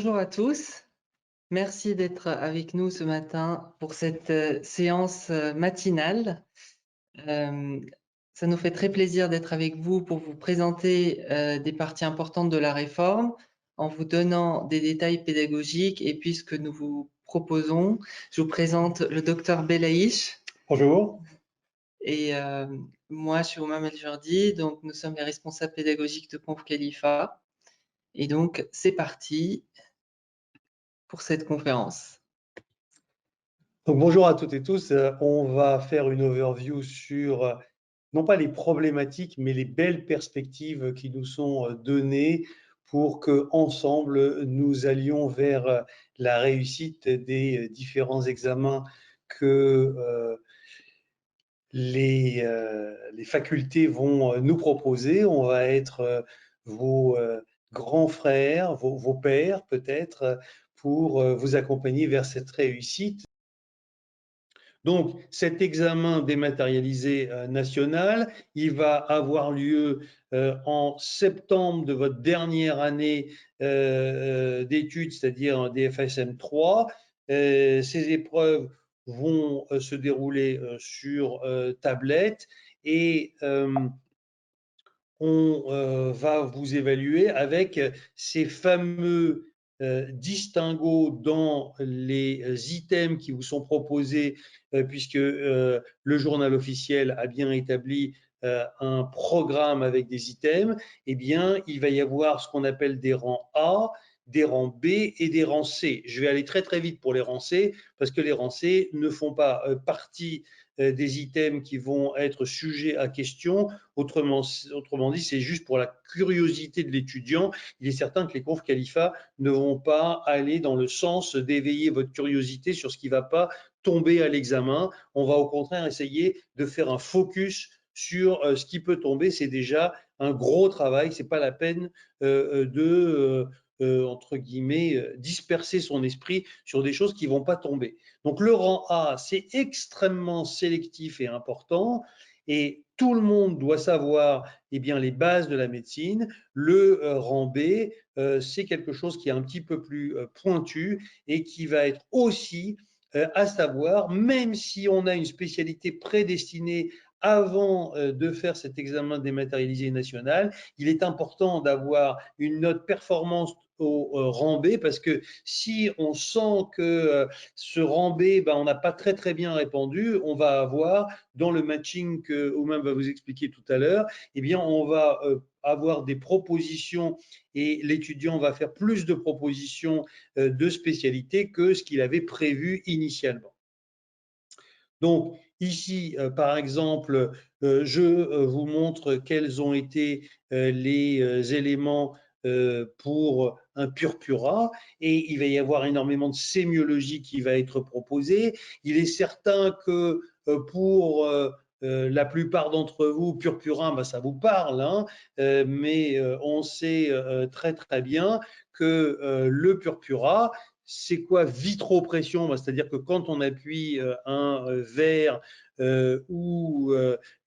Bonjour à tous. Merci d'être avec nous ce matin pour cette séance matinale. Euh, Ça nous fait très plaisir d'être avec vous pour vous présenter des parties importantes de la réforme en vous donnant des détails pédagogiques et puis ce que nous vous proposons. Je vous présente le docteur Belaïch Bonjour. et moi je suis Oumam El-Jordi, donc nous sommes les responsables pédagogiques de Conf Khalifa. Et donc c'est parti pour cette conférence. Donc, bonjour à toutes et tous. On va faire une overview sur non pas les problématiques, mais les belles perspectives qui nous sont données pour que ensemble nous allions vers la réussite des différents examens que les facultés vont nous proposer. On va être vos grands frères, vos pères peut-être, pour vous accompagner vers cette réussite. Donc, cet examen dématérialisé national, il va avoir lieu en septembre de votre dernière année d'études, c'est-à-dire en DFSM 3. Ces épreuves vont se dérouler sur tablette et on va vous évaluer avec ces fameux distinguos dans les items qui vous sont proposés, puisque le journal officiel a bien établi un programme avec des items. Eh bien, il va y avoir ce qu'on appelle des rangs A, des rangs B et des rangs C. Je vais aller très très vite pour les rangs C, parce que les rangs C ne font pas partie des items qui vont être sujets à question. Autrement dit, c'est juste pour la curiosité de l'étudiant. Il est certain que les confs Khalifa ne vont pas aller dans le sens d'éveiller votre curiosité sur ce qui ne va pas tomber à l'examen. On va au contraire essayer de faire un focus sur ce qui peut tomber. C'est déjà un gros travail. C'est pas la peine de entre guillemets, disperser son esprit sur des choses qui ne vont pas tomber. Donc le rang A, c'est extrêmement sélectif et important, et tout le monde doit savoir eh bien, les bases de la médecine. Le rang B, c'est quelque chose qui est un petit peu plus pointu et qui va être aussi à savoir, même si on a une spécialité prédestinée avant de faire cet examen dématérialisé national, il est important d'avoir une note performance au rang B, parce que si on sent que ce rang B, on n'a pas très très bien répondu, on va avoir dans le matching que Oumam va vous expliquer tout à l'heure, eh bien on va avoir des propositions et l'étudiant va faire plus de propositions de spécialité que ce qu'il avait prévu initialement. Donc ici, par exemple, je vous montre quels ont été les éléments pour un purpura, et il va y avoir énormément de sémiologie qui va être proposée. Il est certain que pour la plupart d'entre vous, purpura, ça vous parle, hein, mais on sait très très bien que le purpura, c'est quoi vitropression? C'est-à-dire que quand on appuie un verre ou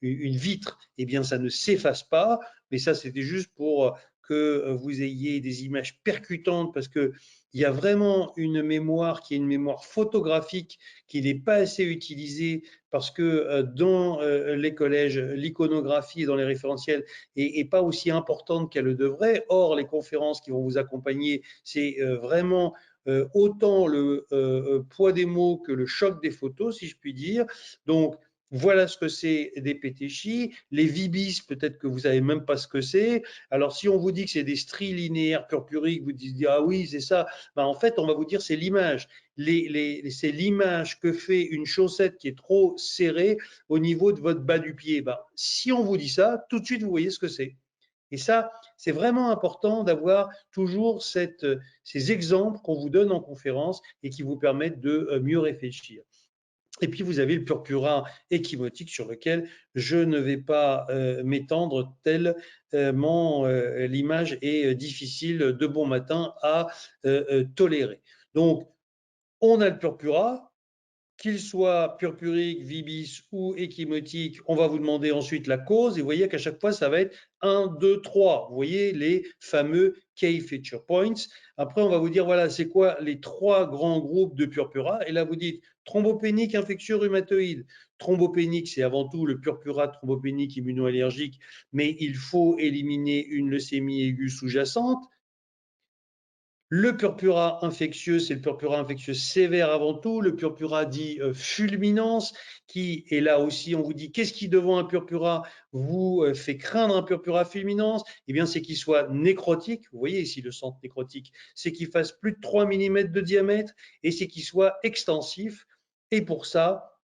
une vitre, eh bien ça ne s'efface pas. Mais ça, c'était juste pour que vous ayez des images percutantes, parce que il y a vraiment une mémoire qui est une mémoire photographique qui n'est pas assez utilisée, parce que dans les collèges, l'iconographie dans les référentiels est pas aussi importante qu'elle le devrait. Or, les conférences qui vont vous accompagner, c'est vraiment autant le poids des mots que le choc des photos, si je puis dire. Donc, voilà ce que c'est des PTCHI. Les VIBIS, peut-être que vous savez même pas ce que c'est. Alors, si on vous dit que c'est des stries linéaires purpuriques, vous dites ah oui, c'est ça. En fait, on va vous dire c'est l'image. C'est l'image que fait une chaussette qui est trop serrée au niveau de votre bas du pied. Si on vous dit ça, tout de suite, vous voyez ce que c'est. Et ça, c'est vraiment important d'avoir toujours ces exemples qu'on vous donne en conférence et qui vous permettent de mieux réfléchir. Et puis, vous avez le purpura échymotique sur lequel je ne vais pas m'étendre tellement l'image est difficile de bon matin à tolérer. Donc, on a le purpura qu'il soit purpurique, vibis ou échymotique, on va vous demander ensuite la cause. Et vous voyez qu'à chaque fois, ça va être 1, 2, 3. Vous voyez les fameux Key Feature Points. Après, on va vous dire, voilà, c'est quoi les 3 grands groupes de purpura. Et là, vous dites thrombopénique, infectieux, rhumatoïde. Thrombopénique, c'est avant tout le purpura thrombopénique immunoallergique, mais il faut éliminer une leucémie aiguë sous-jacente. Le purpura infectieux, c'est le purpura infectieux sévère avant tout, le purpura dit fulminance, qui est là aussi, on vous dit, qu'est-ce qui devant un purpura vous fait craindre un purpura fulminance? Eh bien, c'est qu'il soit nécrotique, vous voyez ici le centre nécrotique, c'est qu'il fasse plus de 3 mm de diamètre et c'est qu'il soit extensif. Et pour ça,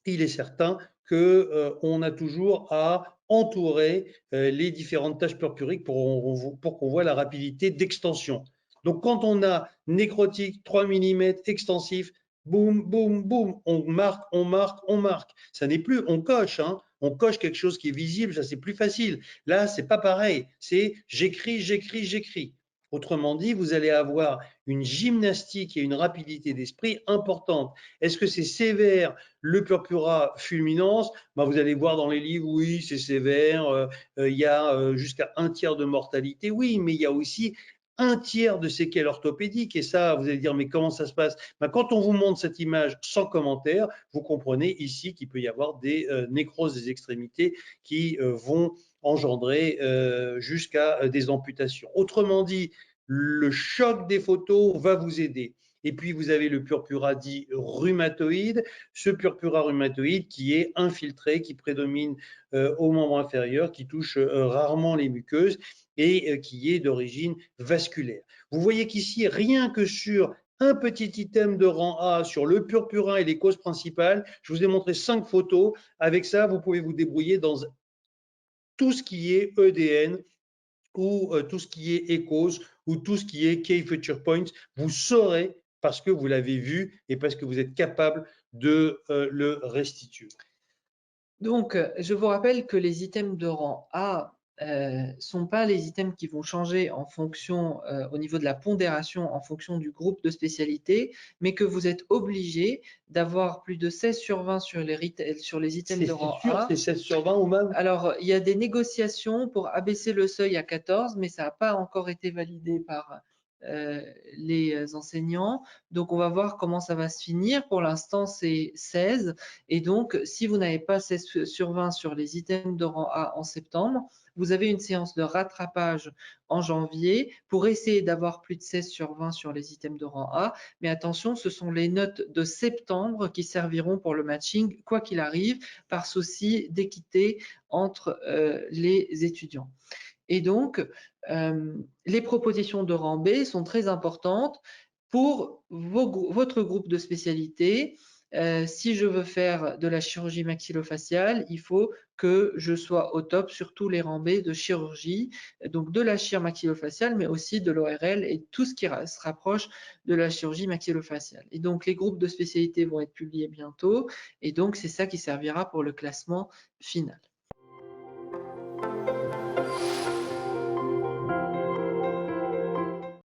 il est certain qu'on a toujours à entourer les différentes taches purpuriques pour qu'on voit la rapidité d'extension. Donc, quand on a nécrotique, 3 mm, extensif, boum, boum, boum, on marque, on marque, on marque. Ça n'est plus, on coche, hein, on coche quelque chose qui est visible, ça c'est plus facile. Là, c'est pas pareil, c'est j'écris, j'écris, j'écris. Autrement dit, vous allez avoir une gymnastique et une rapidité d'esprit importante. Est-ce que c'est sévère le purpura fulminance? Vous allez voir dans les livres, oui, c'est sévère, il y a jusqu'à 1/3 de mortalité, oui, mais il y a aussi 1/3 de séquelles orthopédiques. Et ça, vous allez dire, mais comment ça se passe? Quand on vous montre cette image sans commentaire, vous comprenez ici qu'il peut y avoir des nécroses des extrémités qui vont engendrer jusqu'à des amputations. Autrement dit, le choc des photos va vous aider. Et puis, vous avez le purpura dit rhumatoïde, ce purpura rhumatoïde qui est infiltré, qui prédomine au membre inférieur, qui touche rarement les muqueuses et qui est d'origine vasculaire. Vous voyez qu'ici, rien que sur un petit item de rang A sur le purpura et les causes principales, je vous ai montré 5 photos. Avec ça, vous pouvez vous débrouiller dans tout ce qui est EDN ou tout ce qui est ECOS ou tout ce qui est Key Feature Points. Vous saurez parce que vous l'avez vu et parce que vous êtes capable de le restituer. Donc, je vous rappelle que les items de rang A sont pas les items qui vont changer en fonction, au niveau de la pondération, en fonction du groupe de spécialité, mais que vous êtes obligé d'avoir plus de 16/20 sur les items de C'est rang sûr, A. c'est 16/20 ou même. Alors, il y a des négociations pour abaisser le seuil à 14, mais ça n'a pas encore été validé par les enseignants. Donc, on va voir comment ça va se finir. Pour l'instant, c'est 16. Et donc, si vous n'avez pas 16/20 sur les items de rang A en septembre, vous avez une séance de rattrapage en janvier pour essayer d'avoir plus de 16/20 sur les items de rang A. Mais attention, ce sont les notes de septembre qui serviront pour le matching, quoi qu'il arrive, par souci d'équité entre les étudiants. Et donc, les propositions de rang B sont très importantes pour votre groupe de spécialité. Si je veux faire de la chirurgie maxillofaciale, il faut que je sois au top sur tous les rangs B de chirurgie, donc de la chir maxillofaciale, mais aussi de l'ORL et tout ce qui se rapproche de la chirurgie maxillofaciale. Et donc, les groupes de spécialité vont être publiés bientôt, et donc c'est ça qui servira pour le classement final.